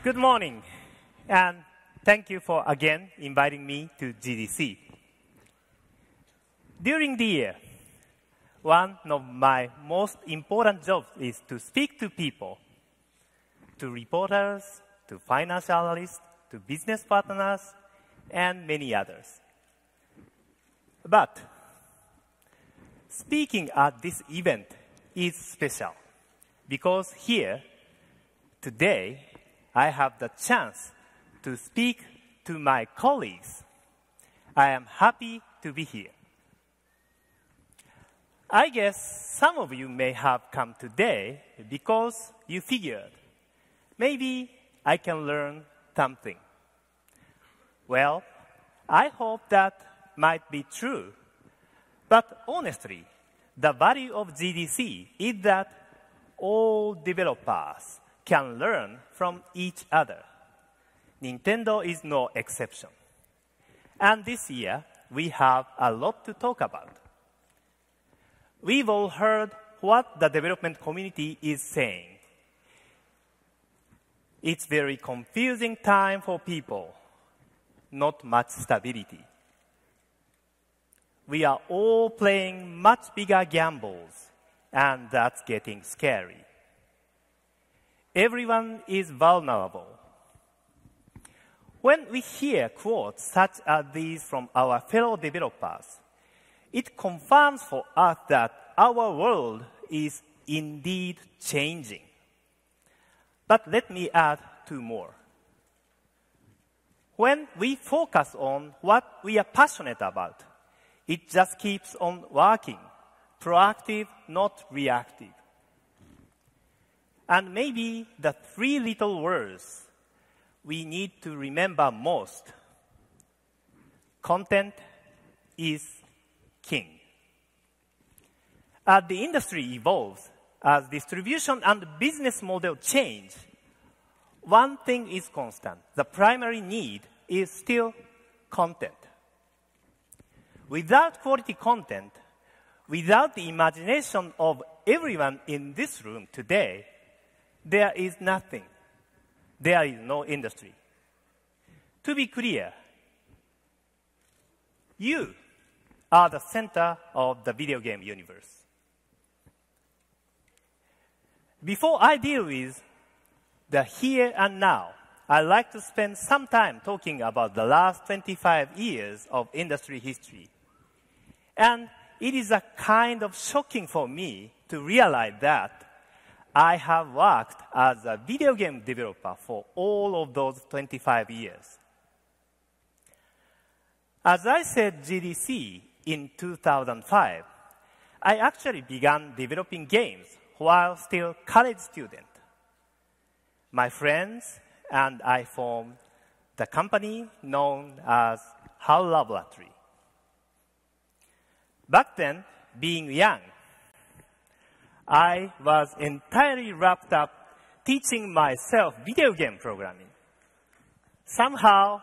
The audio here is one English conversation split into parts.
Good morning, and thank you for again inviting me to GDC. During the year, one of my most important jobs is to speak to people, to reporters, to financial analysts, to business partners, and many others. But speaking at this event is special because here, today, I have the chance to speak to my colleagues. I am happy to be here. I guess some of you may have come today because you figured maybe I can learn something. Well, I hope that might be true. But honestly, the value of GDC is that all developers can learn from each other. Nintendo is no exception. And this year, we have a lot to talk about. We've all heard what the development community is saying. It's very confusing time for people, not much stability. We are all playing much bigger gambles, and that's getting scary. Everyone is vulnerable. When we hear quotes such as these from our fellow developers, it confirms for us that our world is indeed changing. But let me add two more. When we focus on what we are passionate about, it just keeps on working, proactive, not reactive. And maybe the three little words we need to remember most. Content is king. As the industry evolves, as distribution and business model change, one thing is constant. The primary need is still content. Without quality content, without the imagination of everyone in this room today, there is nothing. There is no industry. To be clear, you are the center of the video game universe. Before I deal with the here and now, I'd like to spend some time talking about the last 25 years of industry history. And it is a kind of shocking for me to realize that I have worked as a video game developer for all of those 25 years. As I said GDC in 2005, I actually began developing games while still college student. My friends and I formed the company known as HAL Laboratory. Back then, being young, I was entirely wrapped up teaching myself video game programming. Somehow,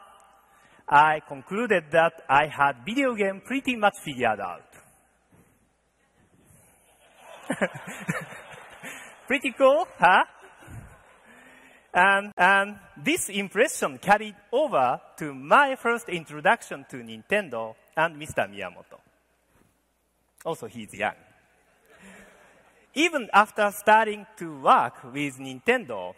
I concluded that I had video game pretty much figured out. Pretty cool, huh? And this impression carried over to my first introduction to Nintendo and Mr. Miyamoto. Also, he's young. Even after starting to work with Nintendo,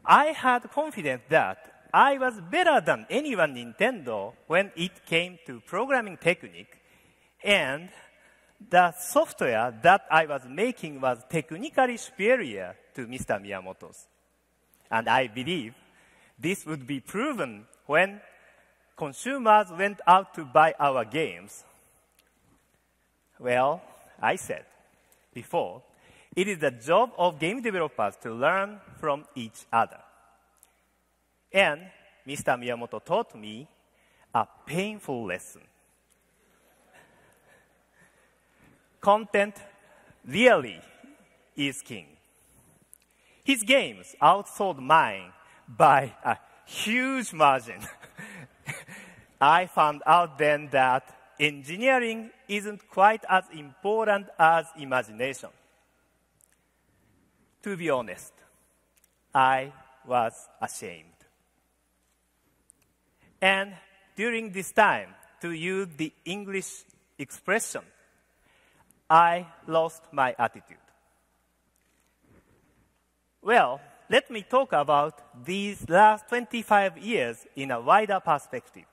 I had confidence that I was better than anyone Nintendo when it came to programming technique, and the software that I was making was technically superior to Mr. Miyamoto's. And I believe this would be proven when consumers went out to buy our games. Well, I said before, it is the job of game developers to learn from each other. And Mr. Miyamoto taught me a painful lesson. Content really is king. His games outsold mine by a huge margin. I found out then that engineering isn't quite as important as imagination. To be honest, I was ashamed. And during this time, to use the English expression, I lost my attitude. Well, let me talk about these last 25 years in a wider perspective.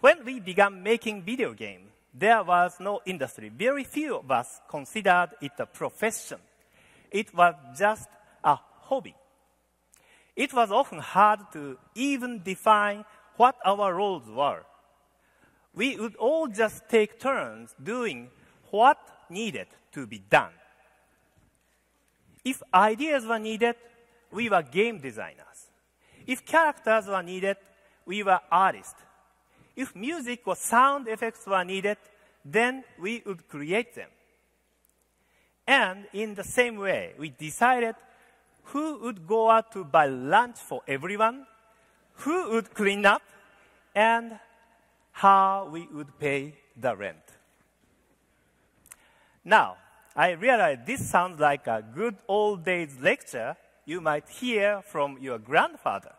When we began making video games, there was no industry. Very few of us considered it a profession. It was just a hobby. It was often hard to even define what our roles were. We would all just take turns doing what needed to be done. If ideas were needed, we were game designers. If characters were needed, we were artists. If music or sound effects were needed, then we would create them. And in the same way, we decided who would go out to buy lunch for everyone, who would clean up, and how we would pay the rent. Now, I realize this sounds like a good old days lecture you might hear from your grandfather.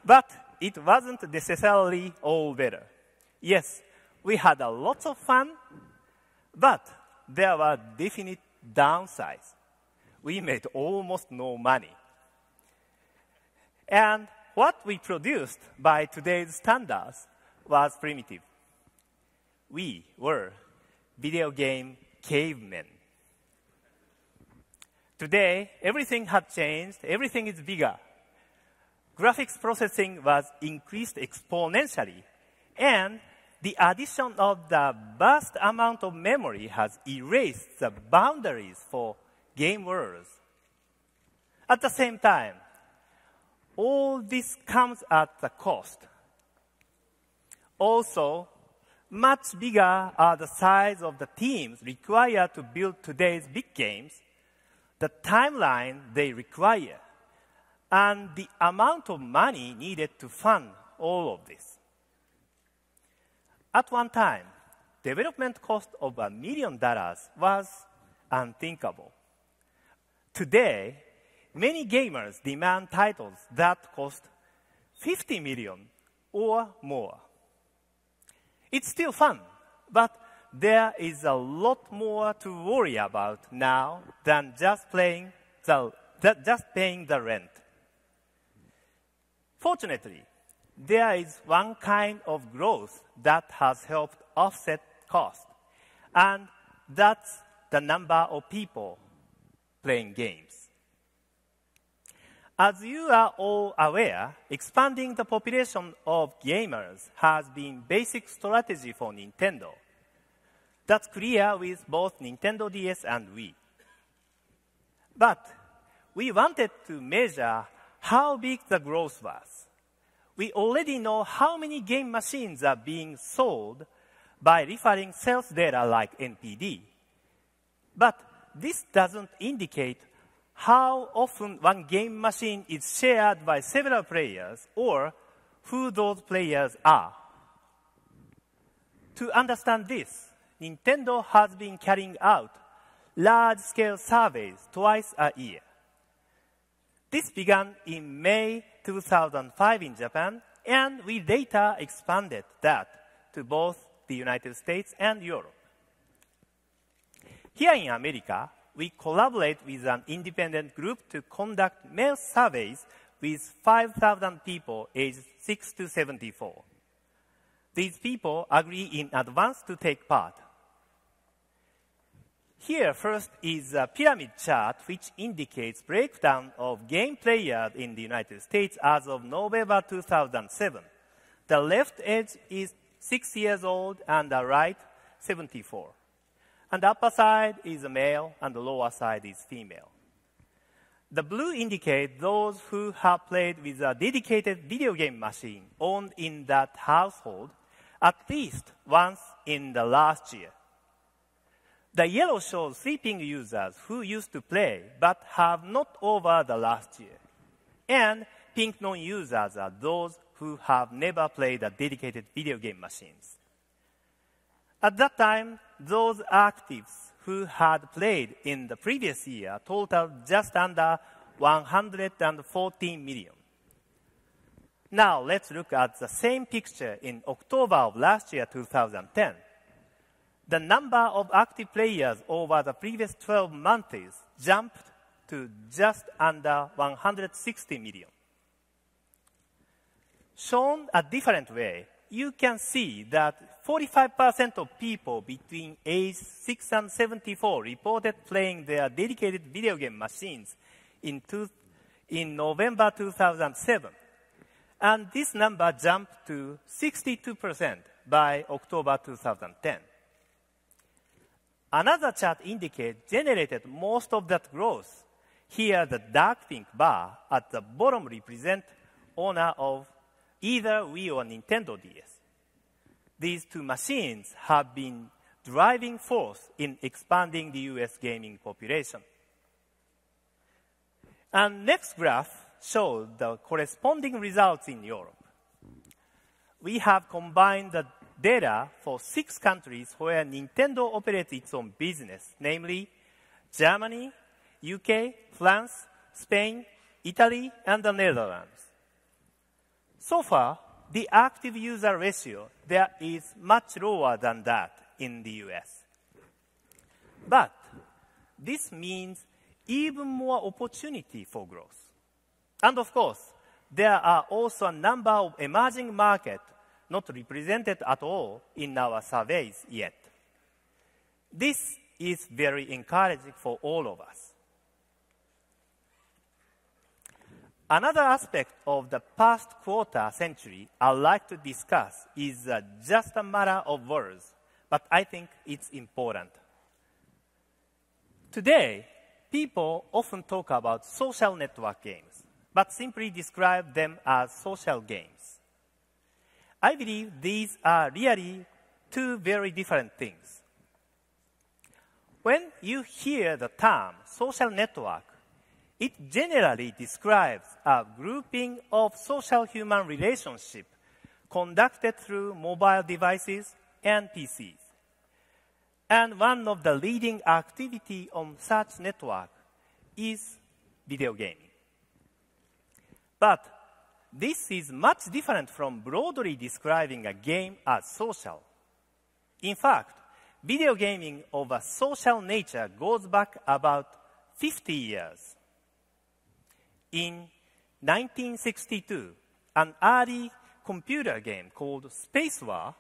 But it wasn't necessarily all better. Yes, we had a lot of fun, but there were definite downsides. We made almost no money. And what we produced by today's standards was primitive. We were video game cavemen. Today, everything had changed. Everything is bigger. Graphics processing was increased exponentially, and the addition of the vast amount of memory has erased the boundaries for game worlds. At the same time, all this comes at a cost. Also, much bigger are the size of the teams required to build today's big games, the timeline they require, and the amount of money needed to fund all of this. At one time, development cost of $1 million was unthinkable. Today, many gamers demand titles that cost $50 million or more. It's still fun, but there is a lot more to worry about now than just paying the rent. Fortunately, there is one kind of growth that has helped offset cost, and that's the number of people playing games. As you are all aware, expanding the population of gamers has been basic strategy for Nintendo. That's clear with both Nintendo DS and Wii. But we wanted to measure how big the growth was. We already know how many game machines are being sold by referring sales data like NPD. But this doesn't indicate how often one game machine is shared by several players or who those players are. To understand this, Nintendo has been carrying out large-scale surveys twice a year. This began in May 2005 in Japan, and we later expanded that to both the United States and Europe. Here in America, we collaborate with an independent group to conduct mail surveys with 5,000 people aged 6 to 74. These people agree in advance to take part. Here first is a pyramid chart which indicates breakdown of game players in the United States as of November 2007. The left edge is 6 years old and the right 74. And the upper side is male and the lower side is female. The blue indicates those who have played with a dedicated video game machine owned in that household at least once in the last year. The yellow shows sleeping users who used to play but have not over the last year. And pink non-users are those who have never played a dedicated video game machines. At that time, those actives who had played in the previous year totaled just under 114 million. Now let's look at the same picture in October of last year, 2010. The number of active players over the previous 12 months jumped to just under 160 million. Shown a different way, you can see that 45% of people between age 6 and 74 reported playing their dedicated video game machines in November 2007. And this number jumped to 62% by October 2010. Another chart indicates generated most of that growth. Here, the dark pink bar at the bottom represents owner of either Wii or Nintendo DS. These two machines have been driving force in expanding the US gaming population. And next graph shows the corresponding results in Europe. We have combined the data for 6 countries where Nintendo operates its own business, namely Germany, UK, France, Spain, Italy, and the Netherlands. So far, the active user ratio there is much lower than that in the US. But this means even more opportunity for growth. And of course, there are also a number of emerging markets not represented at all in our surveys yet. This is very encouraging for all of us. Another aspect of the past quarter century I'd like to discuss is just a matter of words, but I think it's important. Today, people often talk about social network games, but simply describe them as social games. I believe these are really two very different things. When you hear the term social network, it generally describes a grouping of social human relationships conducted through mobile devices and PCs. And one of the leading activities on such network is video gaming. But this is much different from broadly describing a game as social. In fact, video gaming of a social nature goes back about 50 years. In 1962, an early computer game called Space War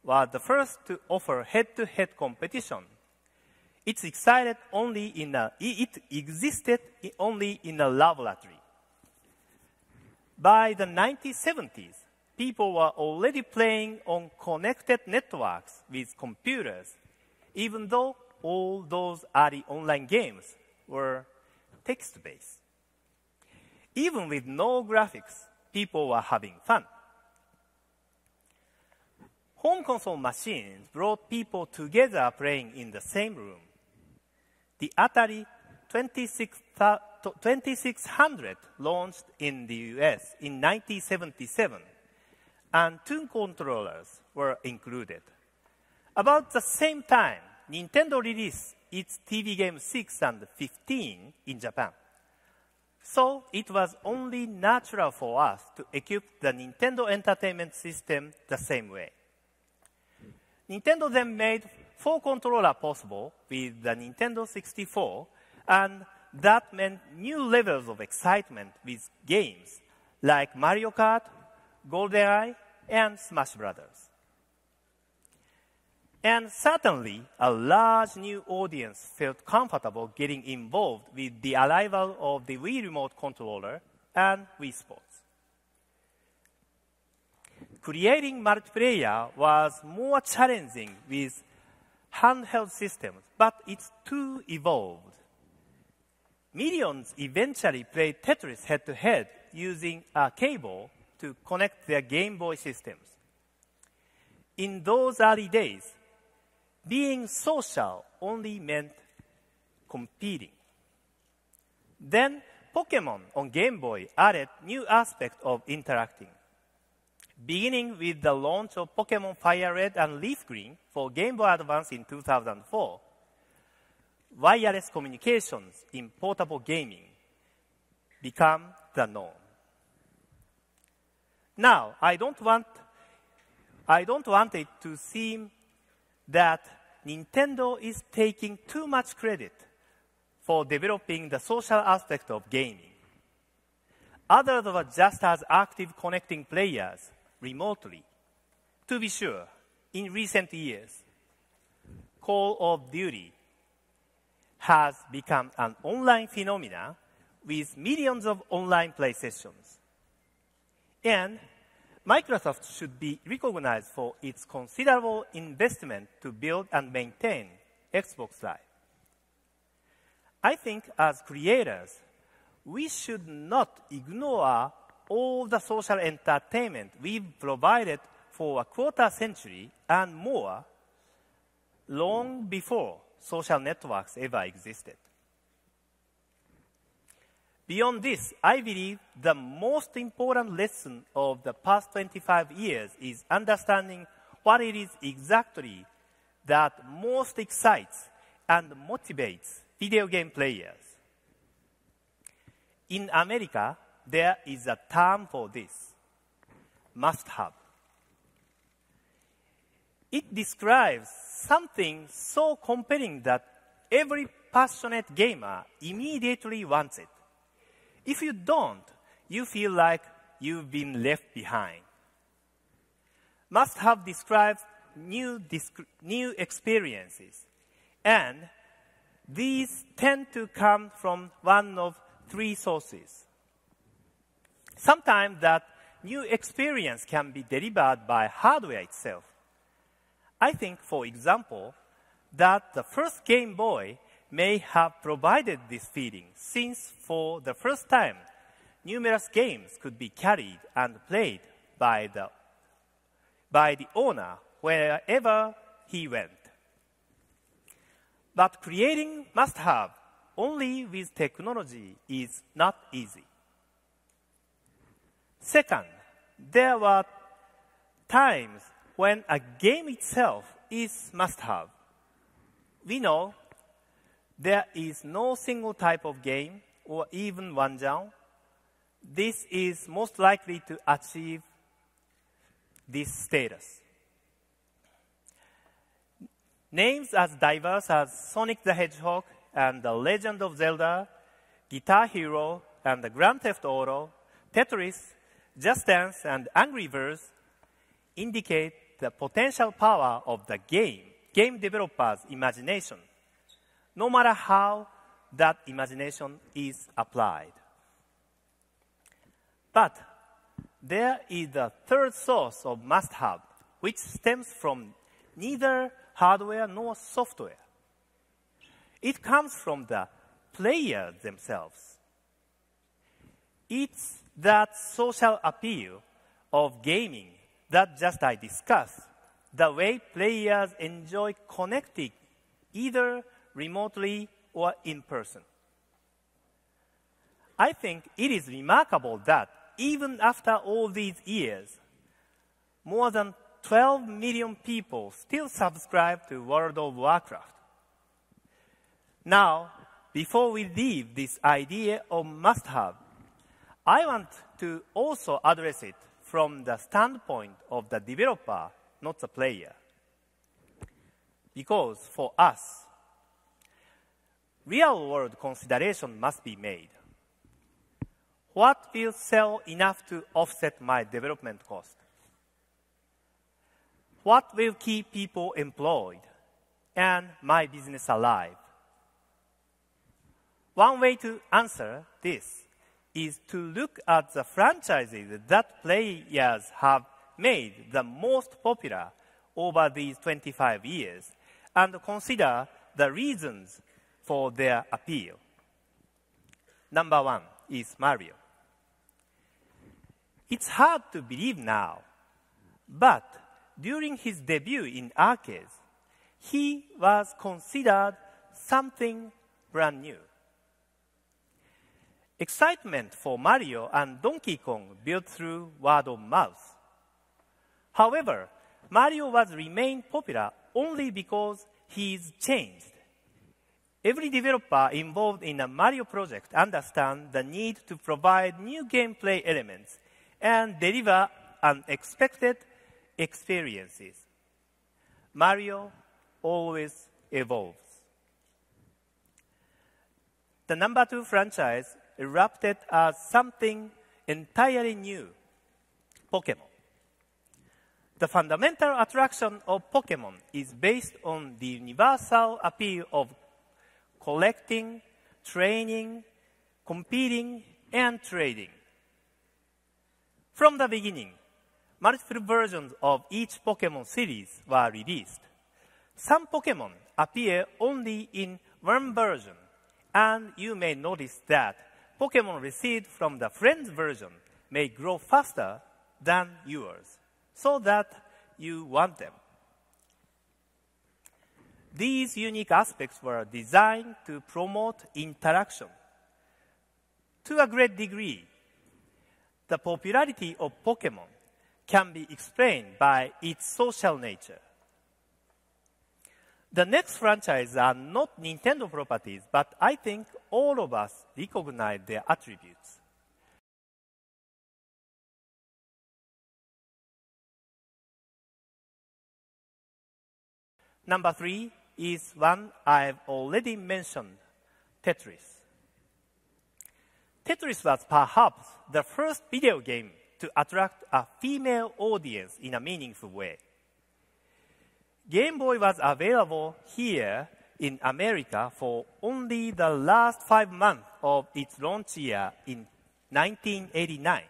was the first to offer head-to-head competition. It existed only in a laboratory. By the 1970s, people were already playing on connected networks with computers, even though all those early online games were text-based. Even with no graphics, people were having fun. Home console machines brought people together playing in the same room. The Atari 2600 launched in the US in 1977, and two controllers were included. About the same time, Nintendo released its TV game 6 and 15 in Japan. So it was only natural for us to equip the Nintendo Entertainment System the same way. Nintendo then made 4 controllers possible with the Nintendo 64, and that meant new levels of excitement with games like Mario Kart, GoldenEye, and Smash Brothers. And certainly, a large new audience felt comfortable getting involved with the arrival of the Wii Remote Controller and Wii Sports. Creating multiplayer was more challenging with handheld systems, but it's too evolved. Millions eventually played Tetris head-to-head using a cable to connect their Game Boy systems. In those early days, being social only meant competing. Then Pokemon on Game Boy added new aspects of interacting. Beginning with the launch of Pokemon Fire Red and Leaf Green for Game Boy Advance in 2004, wireless communications in portable gaming, become the norm. Now, I don't want it to seem that Nintendo is taking too much credit for developing the social aspect of gaming. Others were just as active connecting players remotely. To be sure, in recent years, Call of Duty has become an online phenomenon with millions of online play sessions. And Microsoft should be recognized for its considerable investment to build and maintain Xbox Live. I think as creators, we should not ignore all the social entertainment we've provided for a quarter century and more, long before social networks ever existed. Beyond this, I believe the most important lesson of the past 25 years is understanding what it is exactly that most excites and motivates video game players. In America, there is a term for this: must-have. It describes something so compelling that every passionate gamer immediately wants it. If you don't, you feel like you've been left behind. Must-have describes new experiences, and these tend to come from one of three sources. Sometimes that new experience can be delivered by hardware itself. I think, for example, that the first Game Boy may have provided this feeling, since for the first time, numerous games could be carried and played by the owner wherever he went. But creating must-have only with technology is not easy. Second, there were times when a game itself is must-have. We know there is no single type of game or even one genre. This is most likely to achieve this status. Names as diverse as Sonic the Hedgehog and The Legend of Zelda, Guitar Hero and the Grand Theft Auto, Tetris, Just Dance and Angry Birds indicate the potential power of the game developers' imagination, no matter how that imagination is applied. But there is a third source of must-have, which stems from neither hardware nor software. It comes from the players themselves. It's that social appeal of gaming that just I discussed, the way players enjoy connecting either remotely or in person. I think it is remarkable that even after all these years, more than 12 million people still subscribe to World of Warcraft. Now, before we leave this idea of must-have, I want to also address it from the standpoint of the developer, not the player. Because for us, real-world consideration must be made. What will sell enough to offset my development cost? What will keep people employed and my business alive? One way to answer this is to look at the franchises that players have made the most popular over these 25 years and consider the reasons for their appeal. Number one is Mario. It's hard to believe now, but during his debut in arcades, he was considered something brand new. Excitement for Mario and Donkey Kong built through word of mouth. However, Mario was remained popular only because he's changed. Every developer involved in a Mario project understands the need to provide new gameplay elements and deliver unexpected experiences. Mario always evolves. The number 2 franchise erupted as something entirely new, Pokemon. The fundamental attraction of Pokemon is based on the universal appeal of collecting, training, competing, and trading. From the beginning, multiple versions of each Pokemon series were released. Some Pokemon appear only in one version, and you may notice that Pokemon received from the Friends version may grow faster than yours, so that you want them. These unique aspects were designed to promote interaction. To a great degree, the popularity of Pokemon can be explained by its social nature. The next franchises are not Nintendo properties, but I think all of us recognize their attributes. Number 3 is one I've already mentioned, Tetris. Tetris was perhaps the first video game to attract a female audience in a meaningful way. Game Boy was available here in America for only the last 5 months of its launch year in 1989.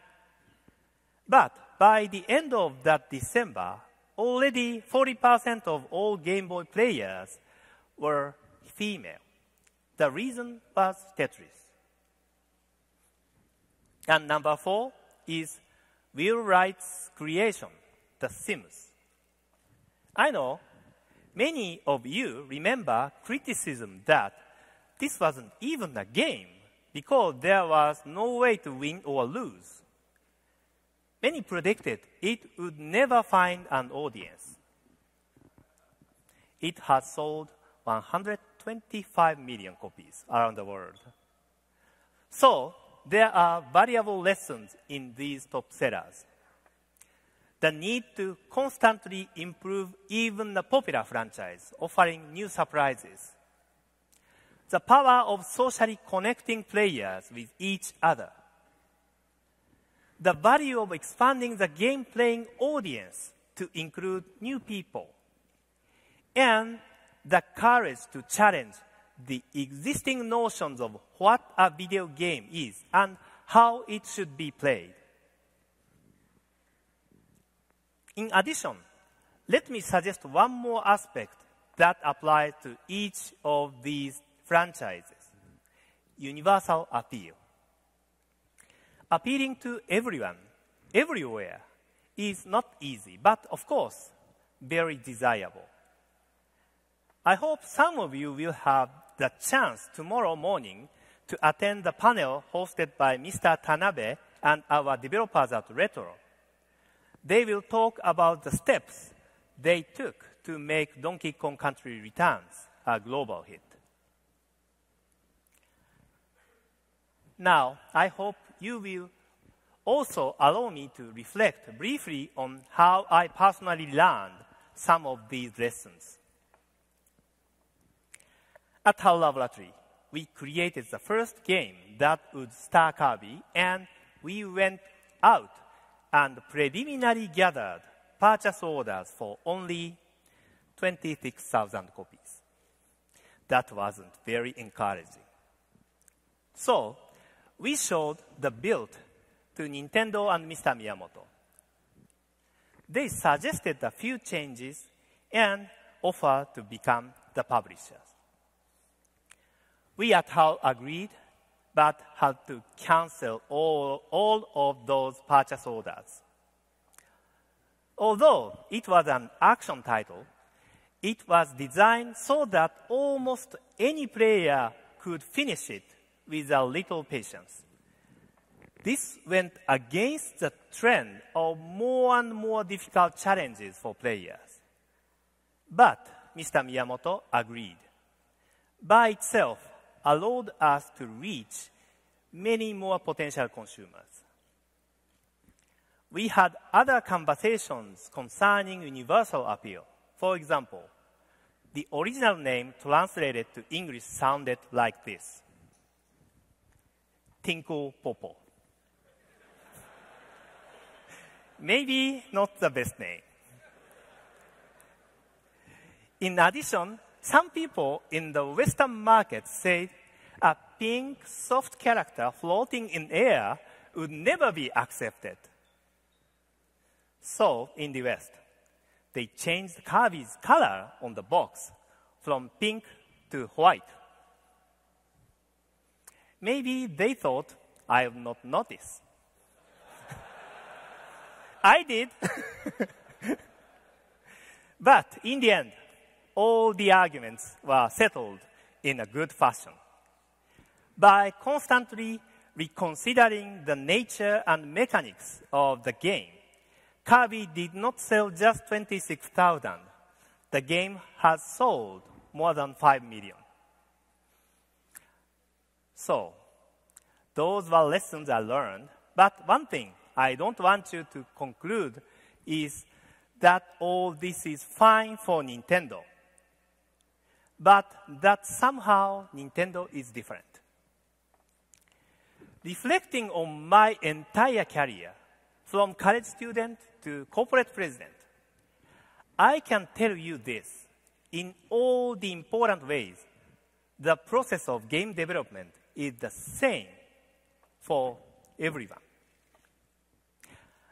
But by the end of that December, already 40% of all Game Boy players were female. The reason was Tetris. And number 4 is Will Wright's creation, The Sims. I know many of you remember criticism that this wasn't even a game because there was no way to win or lose. Many predicted it would never find an audience. It has sold 125 million copies around the world. So, there are valuable lessons in these top sellers. The need to constantly improve even a popular franchise, offering new surprises. The power of socially connecting players with each other. The value of expanding the game-playing audience to include new people. And the courage to challenge the existing notions of what a video game is and how it should be played. In addition, let me suggest one more aspect that applies to each of these franchises: universal appeal. Appealing to everyone, everywhere, is not easy, but of course, very desirable. I hope some of you will have the chance tomorrow morning to attend the panel hosted by Mr. Tanabe and our developers at Retro. They will talk about the steps they took to make Donkey Kong Country Returns a global hit. Now, I hope you will also allow me to reflect briefly on how I personally learned some of these lessons. At HAL Laboratory, we created the first game that would star Kirby, and we went out and preliminarily gathered purchase orders for only 26,000 copies. That wasn't very encouraging. So, we showed the build to Nintendo and Mr. Miyamoto. They suggested a few changes and offered to become the publishers. We at HAL agreed, but had to cancel all of those purchase orders. Although it was an action title, it was designed so that almost any player could finish it with a little patience. This went against the trend of more and more difficult challenges for players. But Mr. Miyamoto agreed. by itself allowed us to reach many more potential consumers. We had other conversations concerning universal appeal. For example, the original name translated to English sounded like this: Tinkle Popo. Maybe not the best name. In addition, some people in the Western market said a pink, soft character floating in air would never be accepted. So, in the West, they changed Kirby's color on the box from pink to white. Maybe they thought I would not notice. I did. But in the end, all the arguments were settled in a good fashion. By constantly reconsidering the nature and mechanics of the game, Kirby did not sell just 26,000. The game has sold more than 5 million. So, those were lessons I learned. But one thing I don't want you to conclude is that all this is fine for Nintendo, but that somehow Nintendo is different. Reflecting on my entire career, from college student to corporate president, I can tell you this: in all the important ways, the process of game development is the same for everyone.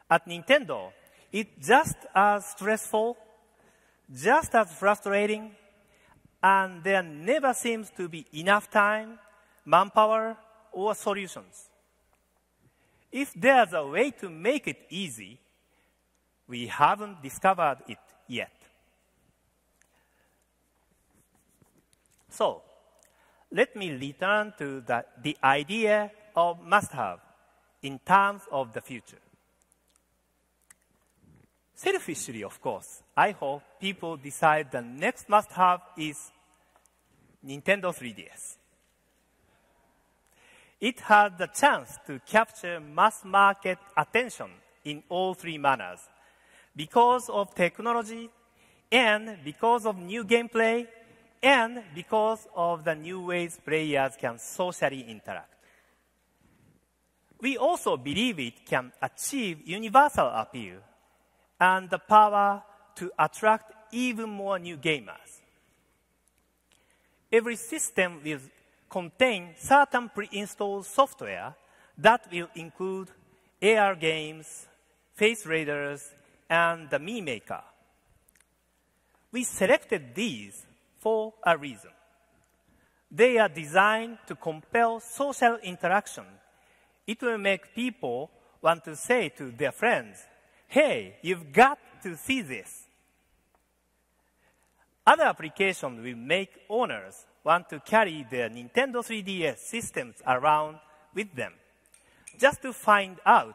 At Nintendo, it's just as stressful, just as frustrating, and there never seems to be enough time, manpower, or solutions. If there's a way to make it easy, we haven't discovered it yet. So, let me return to the idea of must-have in terms of the future. Selfishly, of course, I hope people decide the next must-have is Nintendo 3DS. It had the chance to capture mass market attention in all three manners: because of technology, and because of new gameplay, and because of the new ways players can socially interact. We also believe it can achieve universal appeal and the power to attract even more new gamers. Every system will contain certain pre-installed software that will include AR games, face raiders, and the Mii Maker. We selected these for a reason. They are designed to compel social interaction. It will make people want to say to their friends, "Hey, you've got to see this." Other applications will make owners want to carry their Nintendo 3DS systems around with them, just to find out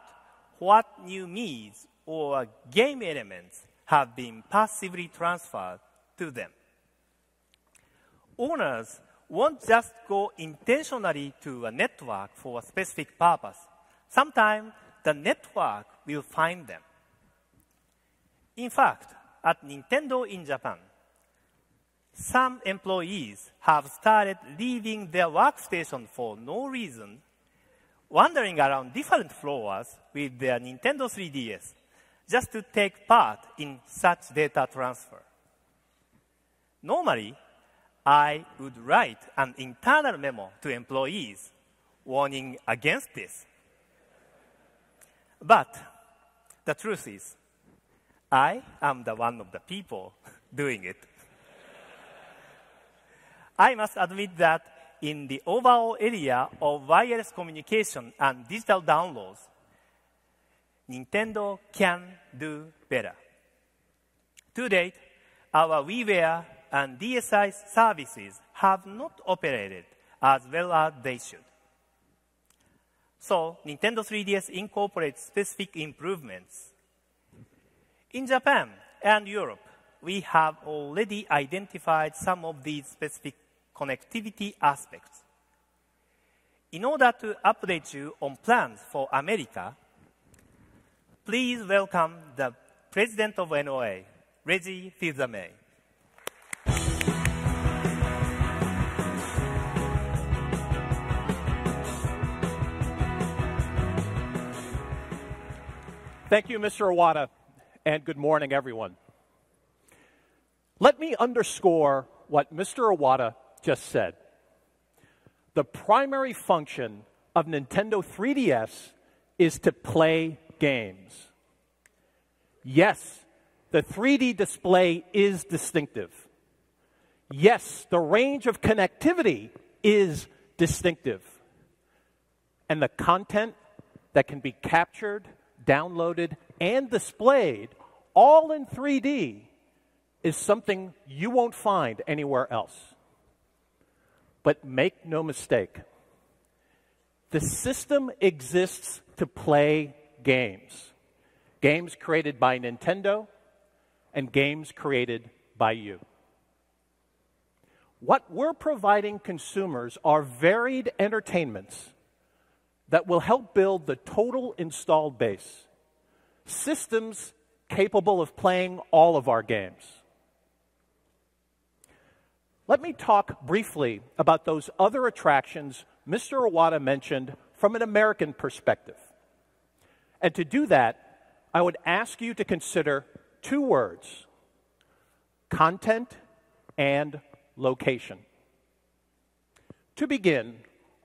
what new needs or game elements have been passively transferred to them. Owners won't just go intentionally to a network for a specific purpose. Sometimes the network will find them. In fact, at Nintendo in Japan, some employees have started leaving their workstation for no reason, wandering around different floors with their Nintendo 3DS just to take part in such data transfer. Normally, I would write an internal memo to employees warning against this. But the truth is, I am the one of the people doing it. I must admit that in the overall area of wireless communication and digital downloads, Nintendo can do better. To date, our WiiWare and DSi services have not operated as well as they should. So, Nintendo 3DS incorporates specific improvements. In Japan and Europe, we have already identified some of these specific connectivity aspects. In order to update you on plans for America, please welcome the President of NOA, Reggie Fils-Aimé. Thank you, Mr. Iwata, and good morning, everyone. Let me underscore what Mr. Iwata just said. The primary function of Nintendo 3DS is to play games. Yes, the 3D display is distinctive. Yes, the range of connectivity is distinctive. And the content that can be captured, downloaded, and displayed all in 3D is something you won't find anywhere else. But make no mistake, the system exists to play games. Games created by Nintendo and games created by you. What we're providing consumers are varied entertainments that will help build the total installed base. Systems capable of playing all of our games. Let me talk briefly about those other attractions Mr. Iwata mentioned from an American perspective. And to do that, I would ask you to consider two words: content and location. To begin,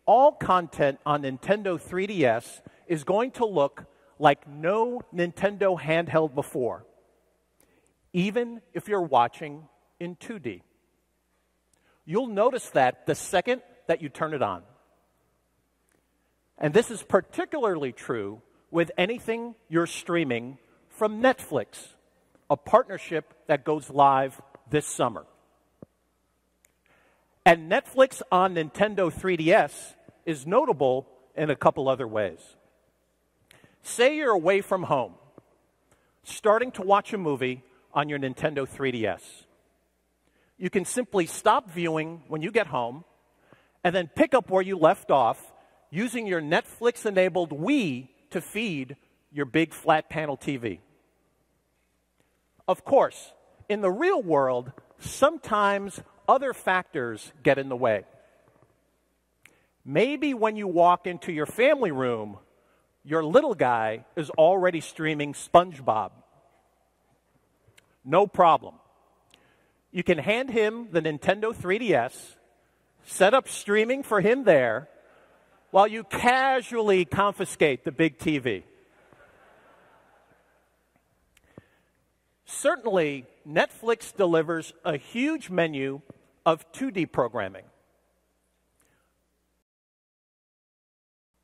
all content on Nintendo 3DS is going to look like no Nintendo handheld before, even if you're watching in 2D. You'll notice that the second that you turn it on. And this is particularly true with anything you're streaming from Netflix, a partnership that goes live this summer. And Netflix on Nintendo 3DS is notable in a couple other ways. Say you're away from home, starting to watch a movie on your Nintendo 3DS. You can simply stop viewing when you get home and then pick up where you left off using your Netflix-enabled Wii to feed your big flat panel TV. Of course, in the real world, sometimes other factors get in the way. Maybe when you walk into your family room, your little guy is already streaming SpongeBob. No problem. You can hand him the Nintendo 3DS, set up streaming for him there, while you casually confiscate the big TV. Certainly, Netflix delivers a huge menu of 2D programming.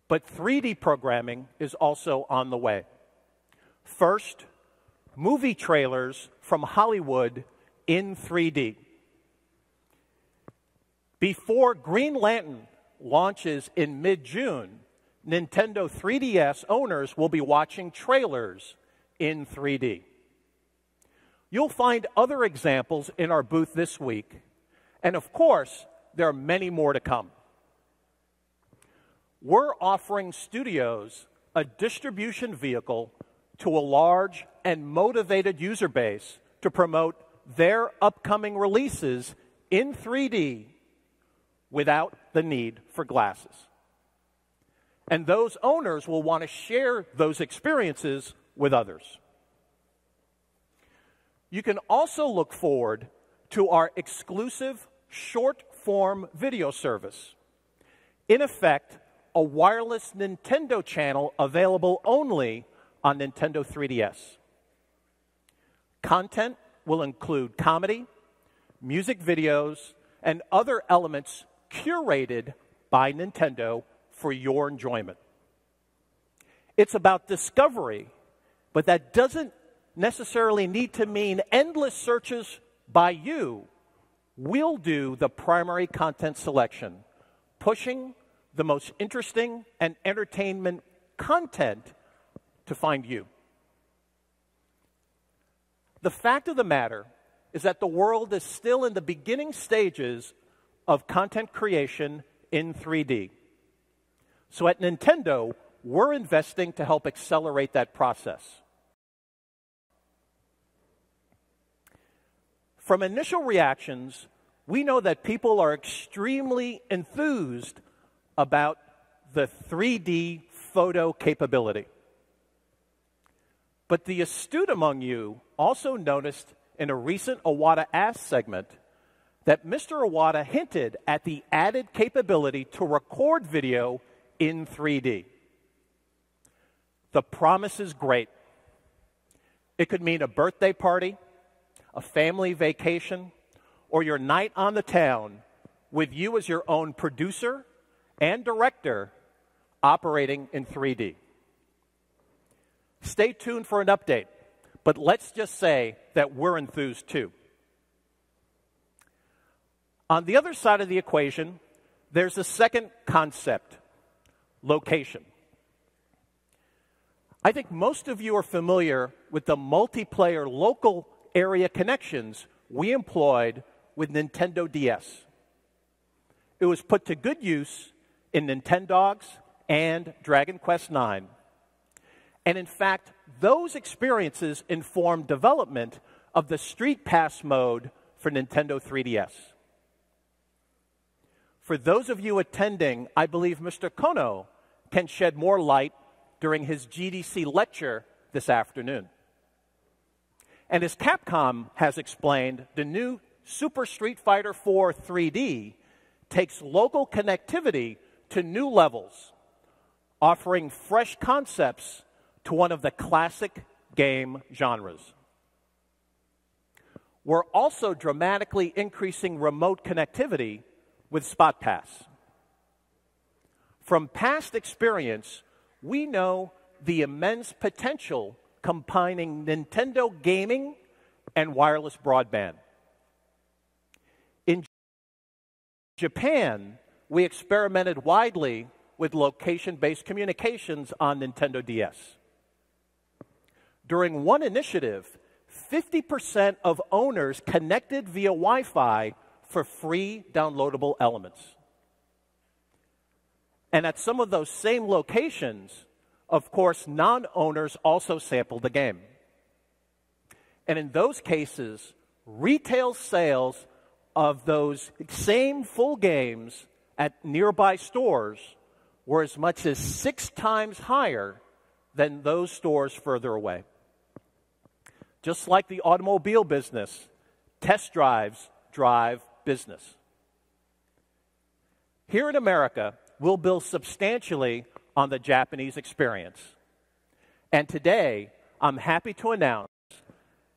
But 3D programming is also on the way. First, movie trailers from Hollywood in 3D. Before Green Lantern launches in mid-June, Nintendo 3DS owners will be watching trailers in 3D. You'll find other examples in our booth this week, and of course, there are many more to come. We're offering studios a distribution vehicle to a large and motivated user base to promote their upcoming releases in 3D without the need for glasses. And those owners will want to share those experiences with others. You can also look forward to our exclusive short-form video service. In effect, a wireless Nintendo channel available only on Nintendo 3DS. Content will include comedy, music videos, and other elements curated by Nintendo for your enjoyment. It's about discovery, but that doesn't necessarily need to mean endless searches by you. We'll do the primary content selection, pushing the most interesting and entertainment content to find you. The fact of the matter is that the world is still in the beginning stages of content creation in 3D. So at Nintendo, we're investing to help accelerate that process. From initial reactions, we know that people are extremely enthused about the 3D photo capability. But the astute among you also noticed in a recent Iwata Ask segment that Mr. Iwata hinted at the added capability to record video in 3D. The promise is great. It could mean a birthday party, a family vacation, or your night on the town with you as your own producer and director operating in 3D. Stay tuned for an update, but let's just say that we're enthused too. On the other side of the equation, there's a second concept, location. I think most of you are familiar with the multiplayer local area connections we employed with Nintendo DS. It was put to good use in Nintendogs and Dragon Quest IX. And in fact, those experiences informed development of the Street Pass mode for Nintendo 3DS. For those of you attending, I believe Mr. Kono can shed more light during his GDC lecture this afternoon. And as Capcom has explained, the new Super Street Fighter IV 3D takes local connectivity to new levels, offering fresh concepts to one of the classic game genres. We're also dramatically increasing remote connectivity with Spot Pass. From past experience, we know the immense potential combining Nintendo gaming and wireless broadband. In Japan, we experimented widely with location-based communications on Nintendo DS. During one initiative, 50% of owners connected via Wi-Fi for free downloadable elements. And at some of those same locations, of course, non-owners also sampled the game. And in those cases, retail sales of those same full games at nearby stores were as much as 6 times higher than those stores further away. Just like the automobile business, test drives drive business. Here in America, we'll build substantially on the Japanese experience. And today, I'm happy to announce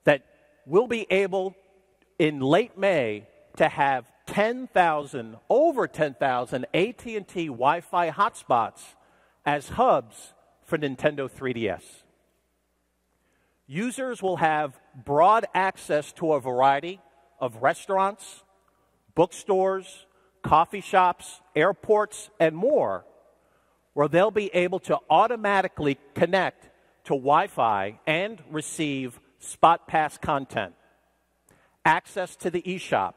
that we'll be able, in late May, to have over 10,000 AT&T Wi-Fi hotspots as hubs for Nintendo 3DS. Users will have broad access to a variety of restaurants, bookstores, coffee shops, airports, and more, where they'll be able to automatically connect to Wi-Fi and receive Spot Pass content, access to the eShop,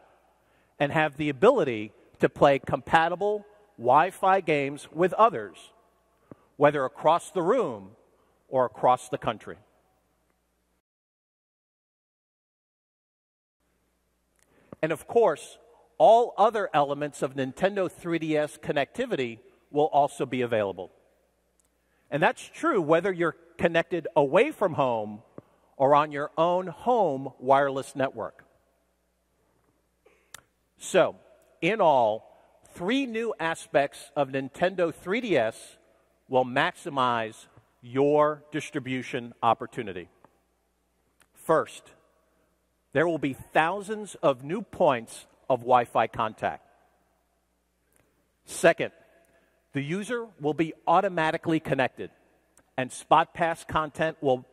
and have the ability to play compatible Wi-Fi games with others, whether across the room or across the country. And of course, all other elements of Nintendo 3DS connectivity will also be available. And that's true whether you're connected away from home or on your own home wireless network. So, in all, 3 new aspects of Nintendo 3DS will maximize your distribution opportunity. First, there will be thousands of new points of Wi-Fi contact. Second, the user will be automatically connected, and Spot Pass content will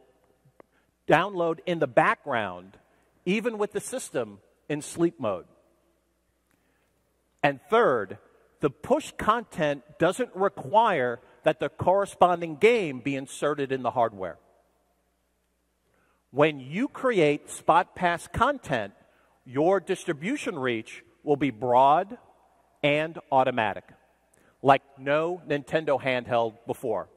download in the background, even with the system in sleep mode. And third, the push content doesn't require that the corresponding game be inserted in the hardware. When you create Spot Pass content, your distribution reach will be broad and automatic, like no Nintendo handheld before.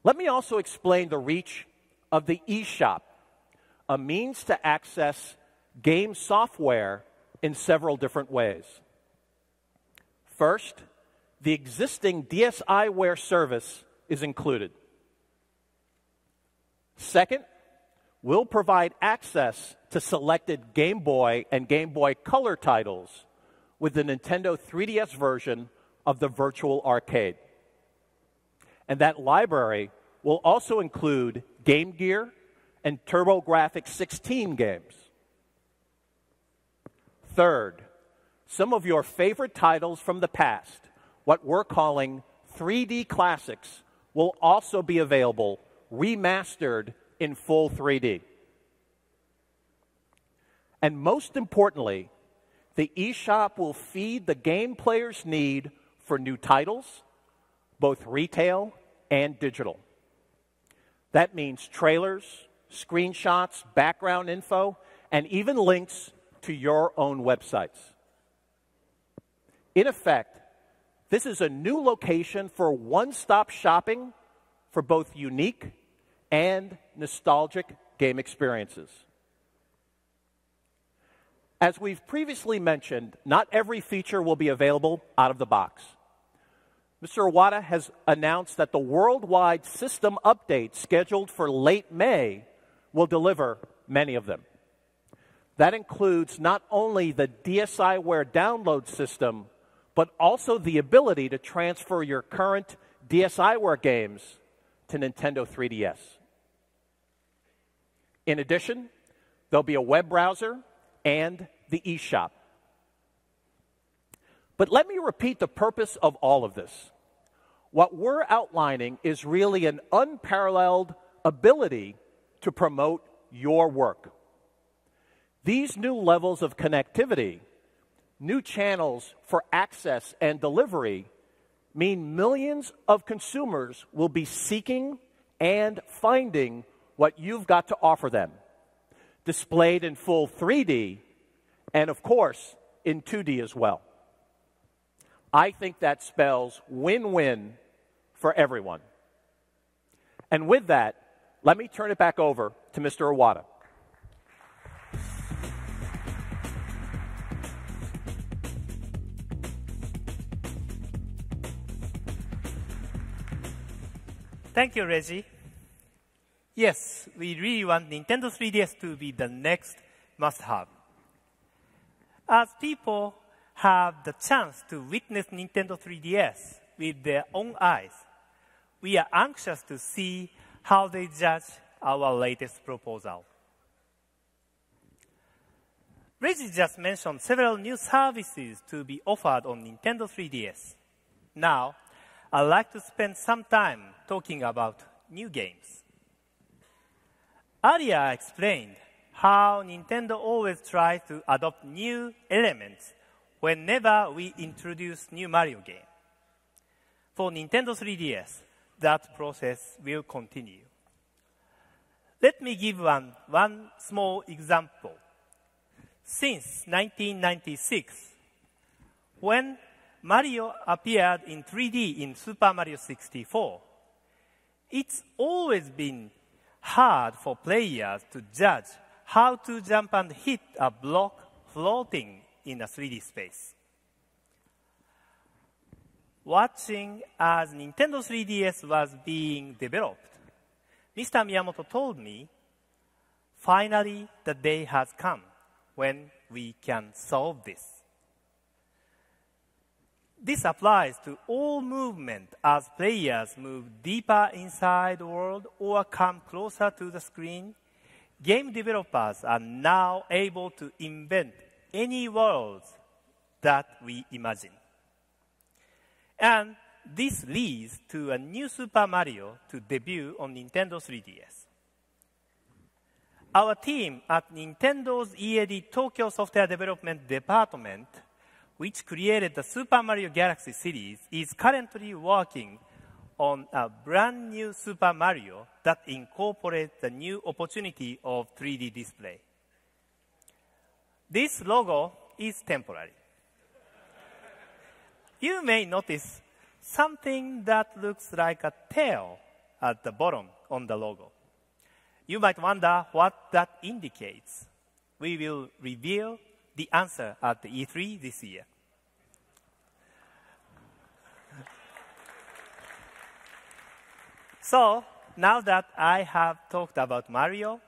Let me also explain the reach of the eShop, a means to access game software in several different ways. First, the existing DSiWare service is included. Second, we'll provide access to selected Game Boy and Game Boy Color titles with the Nintendo 3DS version of the Virtual Arcade. And that library will also include Game Gear and TurboGrafx 16 games. Third, some of your favorite titles from the past, what we're calling 3D classics, will also be available remastered in full 3D. And most importantly, the eShop will feed the game player's need for new titles, both retail and digital. That means trailers, screenshots, background info, and even links to your own websites. In effect, this is a new location for one-stop shopping for both unique and nostalgic game experiences. As we've previously mentioned, not every feature will be available out of the box. Mr. Iwata has announced that the worldwide system update scheduled for late May will deliver many of them. That includes not only the DSiWare download system, but also the ability to transfer your current DSiWare games to Nintendo 3DS. In addition, there'll be a web browser and the eShop. But let me repeat the purpose of all of this. What we're outlining is really an unparalleled ability to promote your work. These new levels of connectivity, new channels for access and delivery, mean millions of consumers will be seeking and finding what you've got to offer them, displayed in full 3D and, of course, in 2D as well. I think that spells win-win for everyone. And with that, let me turn it back over to Mr. Iwata. Thank you, Reggie. Yes, we really want Nintendo 3DS to be the next must-have. As people have the chance to witness Nintendo 3DS with their own eyes, we are anxious to see how they judge our latest proposal. Reggie just mentioned several new services to be offered on Nintendo 3DS. Now, I'd like to spend some time talking about new games. Earlier, I explained how Nintendo always tries to adopt new elements whenever we introduce new Mario game. For Nintendo 3DS, that process will continue. Let me give one small example. Since 1996, when Mario appeared in 3D in Super Mario 64, it's always been hard for players to judge how to jump and hit a block floating in a 3D space. Watching as Nintendo 3DS was being developed, Mr. Miyamoto told me, finally the day has come when we can solve this. This applies to all movement as players move deeper inside the world or come closer to the screen. Game developers are now able to invent any worlds that we imagine. And this leads to a new Super Mario to debut on Nintendo 3DS. Our team at Nintendo's EAD Tokyo Software Development Department, which created the Super Mario Galaxy series, is currently working on a brand new Super Mario that incorporates the new opportunity of 3D display. This logo is temporary. you may notice something that looks like a tail at the bottom on the logo. You might wonder what that indicates. We will reveal the answer at the E3 this year. So, now that I have talked about Mario,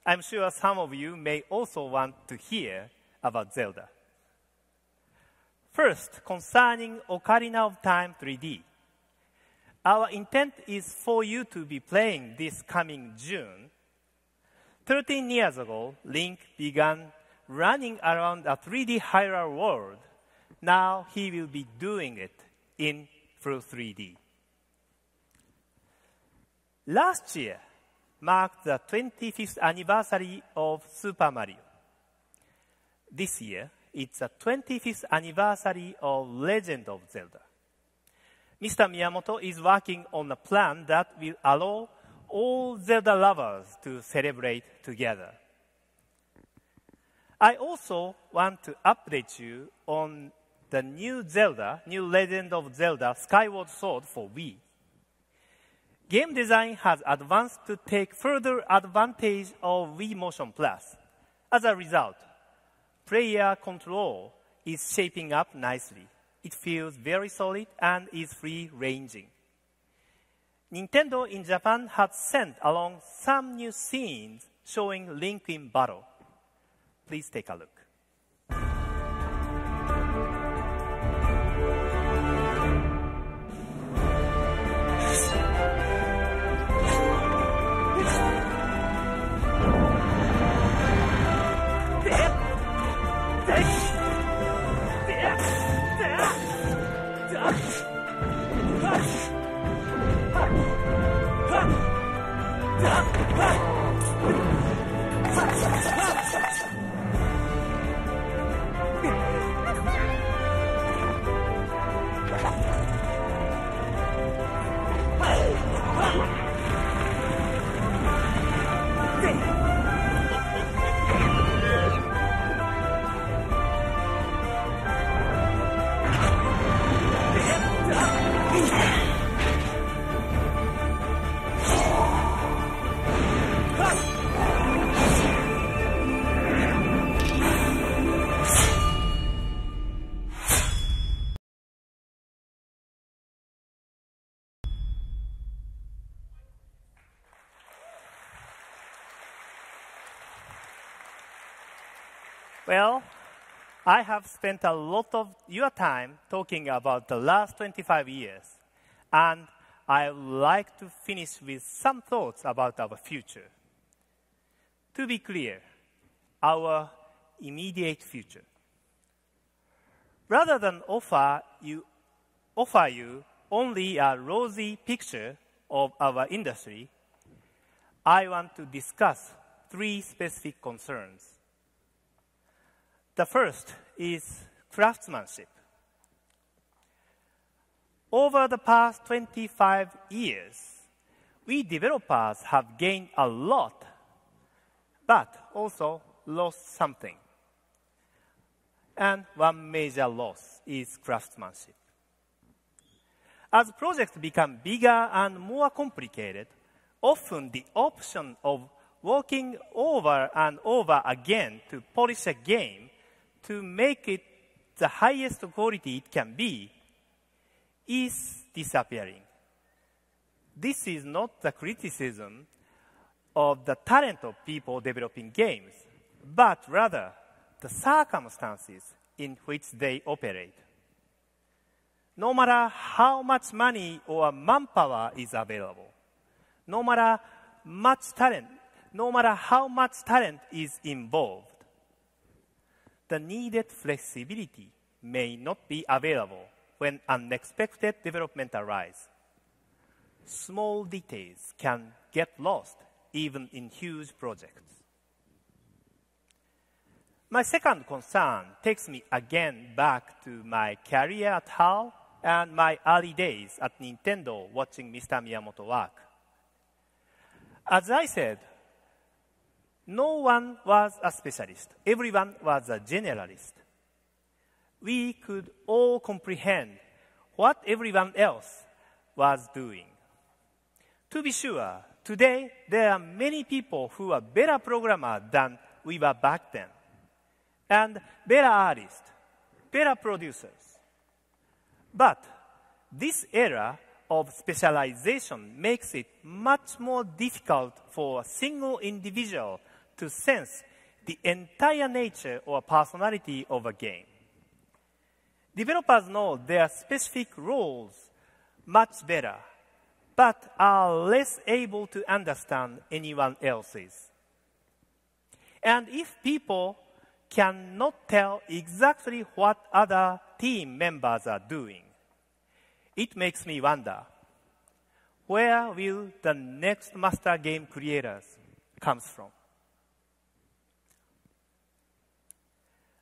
I'm sure some of you may also want to hear about Zelda. First, concerning Ocarina of Time 3D. Our intent is for you to be playing this coming June. 13 years ago, Link began running around a 3D Hyrule world. Now he will be doing it in full 3D. Last year marked the 25th anniversary of Super Mario. This year, it's the 25th anniversary of Legend of Zelda. Mr. Miyamoto is working on a plan that will allow all Zelda lovers to celebrate together. I also want to update you on the new Legend of Zelda Skyward Sword for Wii. Game design has advanced to take further advantage of Wii Motion Plus. As a result, player control is shaping up nicely. It feels very solid and is free-ranging. Nintendo in Japan has sent along some new scenes showing Link in battle. Please take a look. Well, I have spent a lot of your time talking about the last 25 years, and I would like to finish with some thoughts about our future. To be clear, our immediate future. Rather than offer you only a rosy picture of our industry, I want to discuss 3 specific concerns. The first is craftsmanship. Over the past 25 years, we developers have gained a lot, but also lost something. And one major loss is craftsmanship. As projects become bigger and more complicated, often the option of working over and over again to polish a game to make it the highest quality it can be is disappearing. This is not the criticism of the talent of people developing games, but rather the circumstances in which they operate. No matter how much money or manpower is available, no matter how much talent is involved, the needed flexibility may not be available when unexpected development arises. Small details can get lost even in huge projects. My second concern takes me again back to my career at HAL and my early days at Nintendo watching Mr. Miyamoto work. As I said, no one was a specialist. Everyone was a generalist. We could all comprehend what everyone else was doing. To be sure, today there are many people who are better programmers than we were back then, and better artists, better producers. But this era of specialization makes it much more difficult for a single individual to sense the entire nature or personality of a game. Developers know their specific roles much better, but are less able to understand anyone else's. And if people cannot tell exactly what other team members are doing, it makes me wonder, where will the next master game creators come from?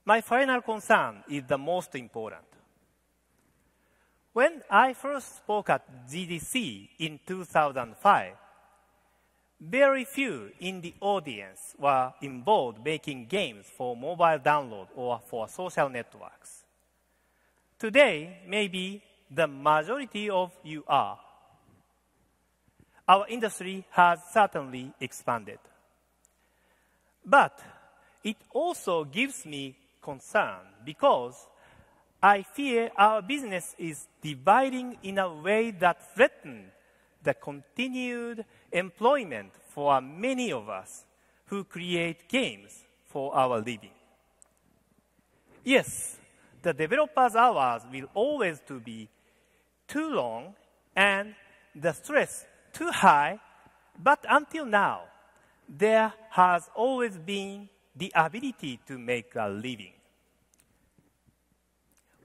My final concern is the most important. When I first spoke at GDC in 2005, very few in the audience were involved making games for mobile download or for social networks. Today, maybe the majority of you are. Our industry has certainly expanded. But it also gives me concern because I fear our business is dividing in a way that threatens the continued employment for many of us who create games for our living. Yes, the developers' hours will always be too long and the stress too high, but until now, there has always been the ability to make a living.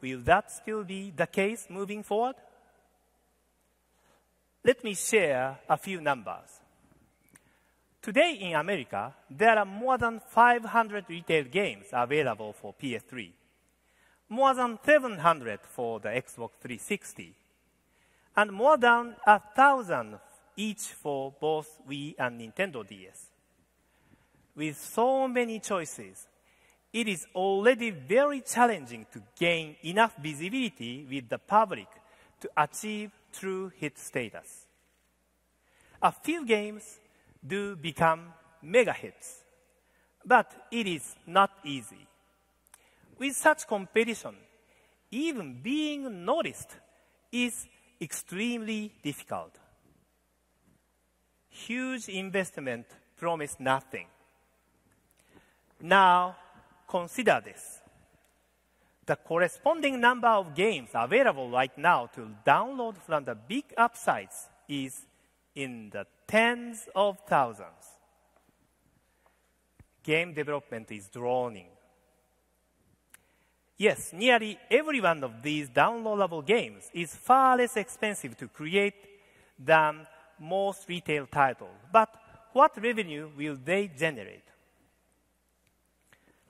Will that still be the case moving forward? Let me share a few numbers. Today in America, there are more than 500 retail games available for PS3, more than 700 for the Xbox 360, and more than 1,000 each for both Wii and Nintendo DS. With so many choices, it is already very challenging to gain enough visibility with the public to achieve true hit status. A few games do become mega hits, but it is not easy. With such competition, even being noticed is extremely difficult. Huge investment promise nothing. Now, consider this. The corresponding number of games available right now to download from the big app sites is in the tens of thousands. Game development is drowning. Yes, nearly every one of these downloadable games is far less expensive to create than most retail titles. But what revenue will they generate?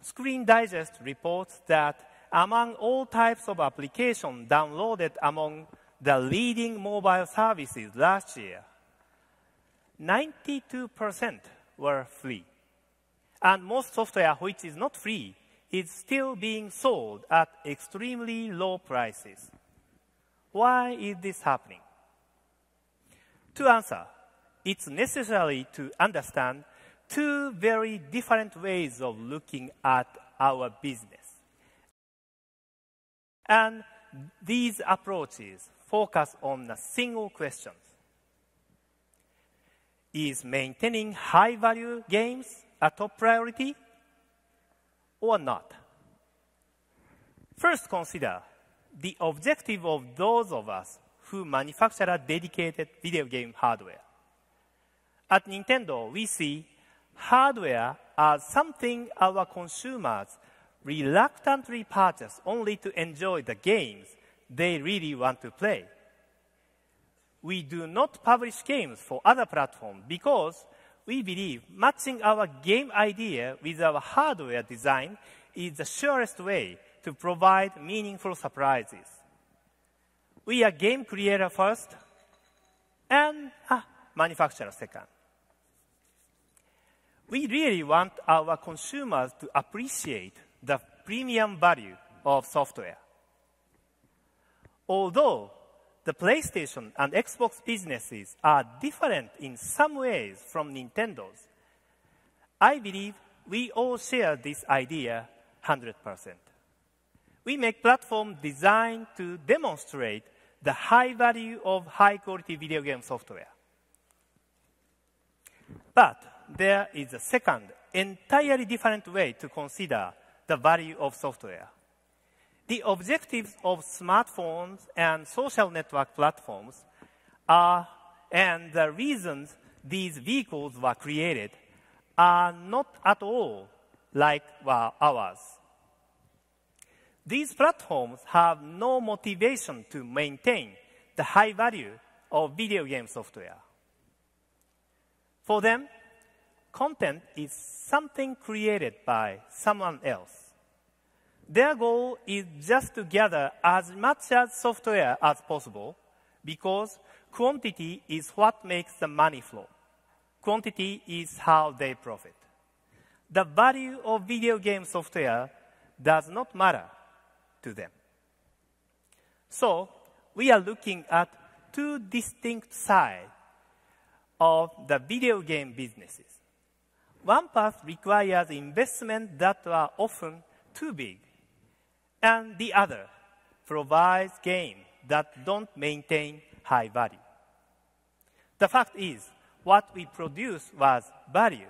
Screen Digest reports that among all types of applications downloaded among the leading mobile services last year, 92% were free. And most software which is not free is still being sold at extremely low prices. Why is this happening? To answer, it's necessary to understand two very different ways of looking at our business. And these approaches focus on a single question. Is maintaining high-value games a top priority or not? First, consider the objective of those of us who manufacture a dedicated video game hardware. At Nintendo, we see hardware as something our consumers reluctantly purchase only to enjoy the games they really want to play. We do not publish games for other platforms because we believe matching our game idea with our hardware design is the surest way to provide meaningful surprises. We are game creator first and manufacturer second. We really want our consumers to appreciate the premium value of software. Although the PlayStation and Xbox businesses are different in some ways from Nintendo's, I believe we all share this idea 100%. We make platforms designed to demonstrate the high value of high-quality video game software. But there is a second, entirely different way to consider the value of software. The objectives of smartphones and social network platforms are, and the reasons these vehicles were created are not at all like ours. These platforms have no motivation to maintain the high value of video game software. For them, content is something created by someone else. Their goal is just to gather as much as software as possible because quantity is what makes the money flow. Quantity is how they profit. The value of video game software does not matter to them. So, we are looking at two distinct sides of the video game businesses. One path requires investments that are often too big, and the other provides games that don't maintain high value. The fact is, what we produce was value,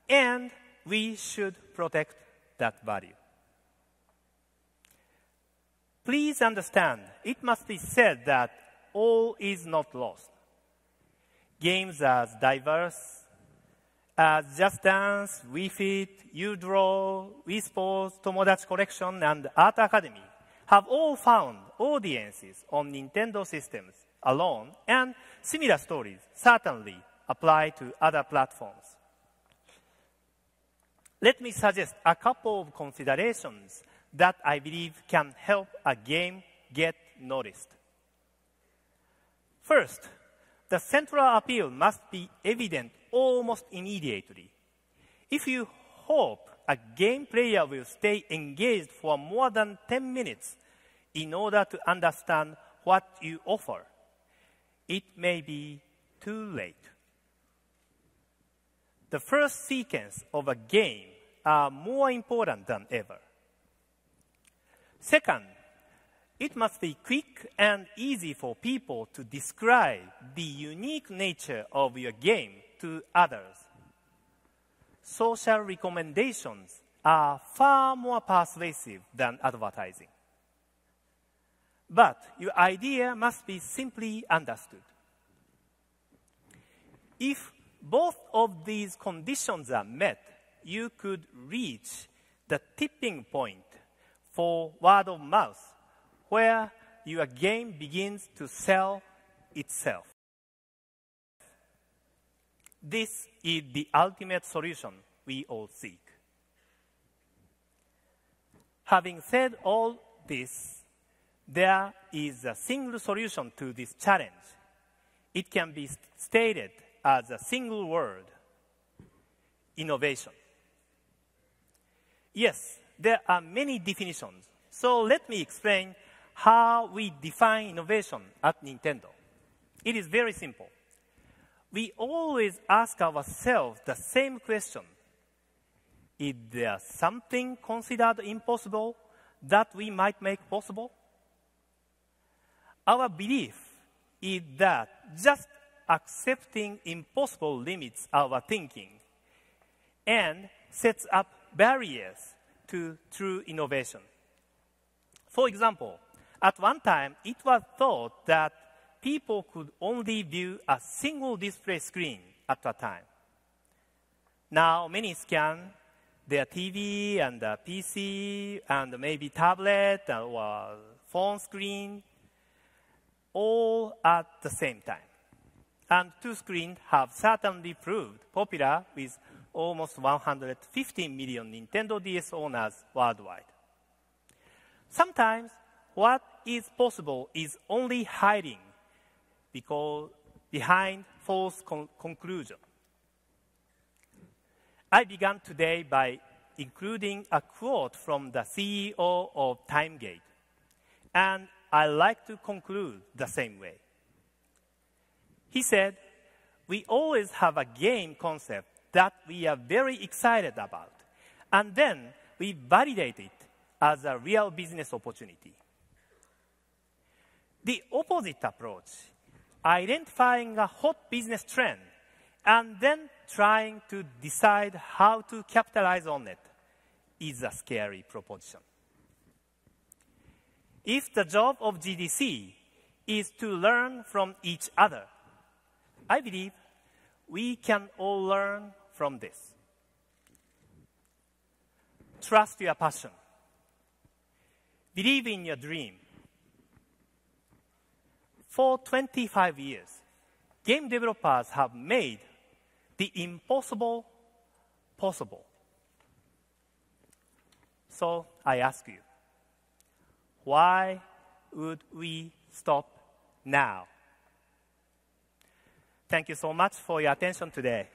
and we should protect that value. Please understand, it must be said that all is not lost. Games as diverse as Just Dance, Wii Fit, U-Draw, Wii Sports, Tomodachi Collection, and Art Academy have all found audiences on Nintendo systems alone, and similar stories certainly apply to other platforms. Let me suggest a couple of considerations that I believe can help a game get noticed. First, the central appeal must be evident almost immediately. If you hope a game player will stay engaged for more than 10 minutes in order to understand what you offer, it may be too late. The first sequence of a game are more important than ever. Second, it must be quick and easy for people to describe the unique nature of your game to others. Social recommendations are far more persuasive than advertising. But your idea must be simply understood. If both of these conditions are met, you could reach the tipping point for word of mouth, where your game begins to sell itself. This is the ultimate solution we all seek. Having said all this, there is a single solution to this challenge. It can be stated as a single word: innovation. Yes, there are many definitions, so let me explain how we define innovation at Nintendo. It is very simple. We always ask ourselves the same question: is there something considered impossible that we might make possible? Our belief is that just accepting impossible limits our thinking and sets up barriers to true innovation. For example, at one time, it was thought that people could only view a single display screen at a time. Now, many scan their TV and PC and maybe tablet or phone screen all at the same time. And two screens have certainly proved popular with almost 150 million Nintendo DS owners worldwide. Sometimes what is possible is only hiding behind false conclusion. I began today by including a quote from the CEO of TimeGate. And I like to conclude the same way. He said, we always have a game concept that we are very excited about, and then we validate it as a real business opportunity. The opposite approach, identifying a hot business trend and then trying to decide how to capitalize on it, is a scary proposition. If the job of GDC is to learn from each other, I believe we can all learn from this. Trust your passion. Believe in your dream. For 25 years, game developers have made the impossible possible. So I ask you, why would we stop now? Thank you so much for your attention today.